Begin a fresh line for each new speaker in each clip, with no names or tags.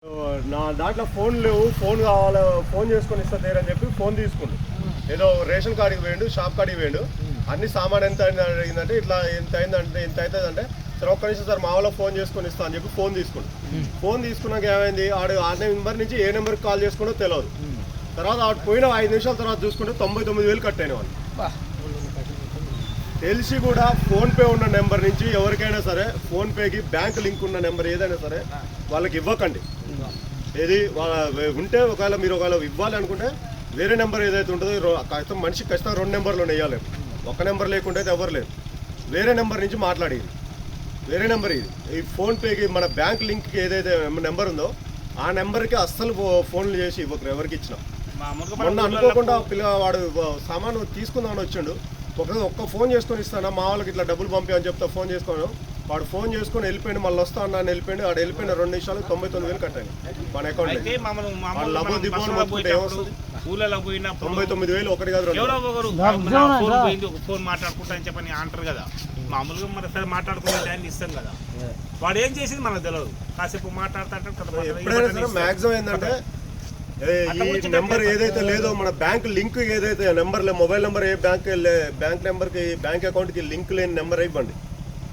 నా దాంట్లో ఫోన్ లేవు, ఫోన్ కావాలి, ఫోన్ చేసుకొని ఇస్తా తీరని చెప్పి ఫోన్ తీసుకుండు. ఏదో రేషన్ కార్డుకి పోయిండు, షాప్ కాడికి పోయిండు. అన్ని సామాన్ ఎంత అయిందంటే ఇట్లా ఎంత అయిందంటే ఇంత అవుతుందంటే సరే ఒక్క నిమిషం సార్ మా వాళ్ళకి ఫోన్ చేసుకొని ఇస్తా అని చెప్పి ఫోన్ తీసుకుండు. ఫోన్ తీసుకున్నాక ఏమైంది, ఆడు ఆ నెంబర్ నుంచి ఏ నెంబర్కి కాల్ చేసుకుంటో తెలియదు. తర్వాత ఆడు పోయిన 5 నిమిషాల తర్వాత చూసుకుంటే 99,000 కట్ అయిన వాళ్ళు. తెలిసి కూడా ఫోన్పే ఉన్న నెంబర్ నుంచి ఎవరికైనా సరే ఫోన్పేకి బ్యాంక్ లింక్ ఉన్న నెంబర్ ఏదైనా సరే వాళ్ళకి ఇవ్వకండి. ఏది ఉంటే ఒకవేళ మీరు ఇవ్వాలి అనుకుంటే వేరే నెంబర్ ఏదైతే ఉంటుందో మనిషికి ఖచ్చితంగా 2 నెంబర్లు వేయాలి. ఒక నెంబర్ లేకుంటే అయితే ఎవరు లేదు. వేరే నెంబర్ నుంచి మాట్లాడేది, వేరే నెంబర్ ఇది. ఈ ఫోన్పేకి మన బ్యాంక్ లింక్కి ఏదైతే నెంబర్ ఉందో ఆ నెంబర్కి అస్సలు ఫోన్లు చేసి ఇవ్వరు ఎవరికి ఇచ్చినా. మొన్న అనుకోకుండా పిల్లవాడు సామాను తీసుకుందామని వచ్చిండు. ఒక్క ఫోన్ చేసుకొని ఇస్తాను మా వాళ్ళకి ఇట్లా డబ్బులు పంపి చెప్తా ఫోన్ చేసుకోను. వాడు ఫోన్ చేసుకొని వెళ్ళిపోయింది, మళ్ళీ వస్తా అన్నాను వెళ్ళిపోయింది. వాడు వెళ్ళిపోయిన 2 నిమిషాలు 99,000 కట్టాను మన అకౌంట్. 99,000 ఒకటి కాదు
ఫోన్ మాట్లాడుకుంటా అని చెప్పని అంటారు కదా. మామూలుగా మన సరే మాట్లాడుకునే టైం ఇస్తాం కదా. వాడు ఏం చేసింది మనకు తెలియదు. కాసేపు మాట్లాడుతుంటాడు కదా.
ఎప్పుడైనా సరే మ్యాక్సిమం ఏంటంటే ఈ నెంబర్ ఏదైతే లేదో మన బ్యాంక్ లింక్ ఏదైతే నెంబర్ మొబైల్ నెంబర్ ఏ బ్యాంక్ నెంబర్కి బ్యాంక్ అకౌంట్కి లింక్ లేని నెంబర్ ఇవ్వండి.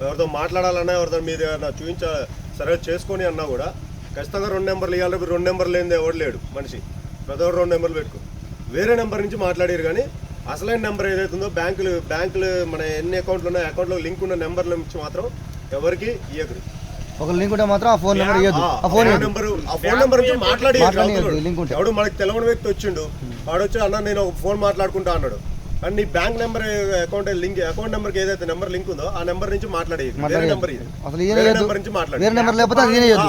ఎవరితో మాట్లాడాలన్నా ఎవరితో మీరు సరే చేసుకొని అన్నా కూడా ఖచ్చితంగా 2 నెంబర్లు ఇవ్వాలి. 2 నెంబర్లు లేనిది ఎవడు లేడు మనిషి. ప్రతి ఒక్కరు 2 నెంబర్లు పెట్టుకో. వేరే నెంబర్ నుంచి మాట్లాడారు కానీ అసలైన నెంబర్ ఏదైతే ఉందో బ్యాంకులు మన ఎన్ని అకౌంట్లు ఉన్నాయో అకౌంట్లో లింక్ ఉన్న నెంబర్ల నుంచి మాత్రం ఎవరికి ఇవ్వకరు.
ఒక లింక్ ఉంటే మాత్రం ఆ ఫోన్ నెంబర్ ఇవ్వదు. ఆ ఫోన్
నెంబర్ నుంచి మాట్లాడి ఎవడు మనకి తెలవని వ్యక్తి వచ్చిండు. వాడు వచ్చి అన్న నేను ఒక ఫోన్ మాట్లాడుకుంటా అన్నాడు. కానీ నీ బ్యాంక్ నెంబర్ అకౌంట్ నెంబర్కి ఏదైతే నెంబర్ లింక్ ఉందో ఆ నెంబర్ నుంచి మాట్లాడేది. వేరే నెంబర్ నుంచి మాట్లాడి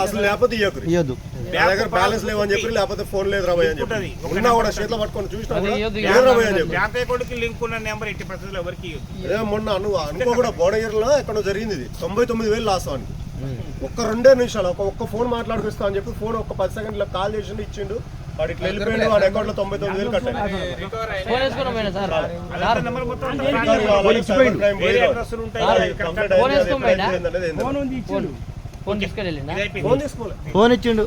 అసలు లేకపోతే ఇవ్వదు. నా దగ్గర బ్యాలెన్స్ లేవని చెప్పి లేకపోతే ఫోన్ లేదు రాబోయే అని చెప్పి ఉన్నా కూడా చేతిలో పట్టుకొని చూసినా మొన్న అనుకో కూడా బోడగిరిలో ఎక్కడో జరిగింది. ఇది 99,000 లాస్ అని ఒక్క 2 నిమిషాలు ఒక్క ఫోన్ మాట్లాడుకొస్తా అని చెప్పి ఫోన్ ఒక 10 సెకండ్లో కాల్ చేసిండు, ఇచ్చిండు. వాడు ఇట్లా వెళ్ళిపోయిండు. వాడి అకౌంట్ లో 99,000 కట్టాడు.
ఫోన్ ఇచ్చిండు.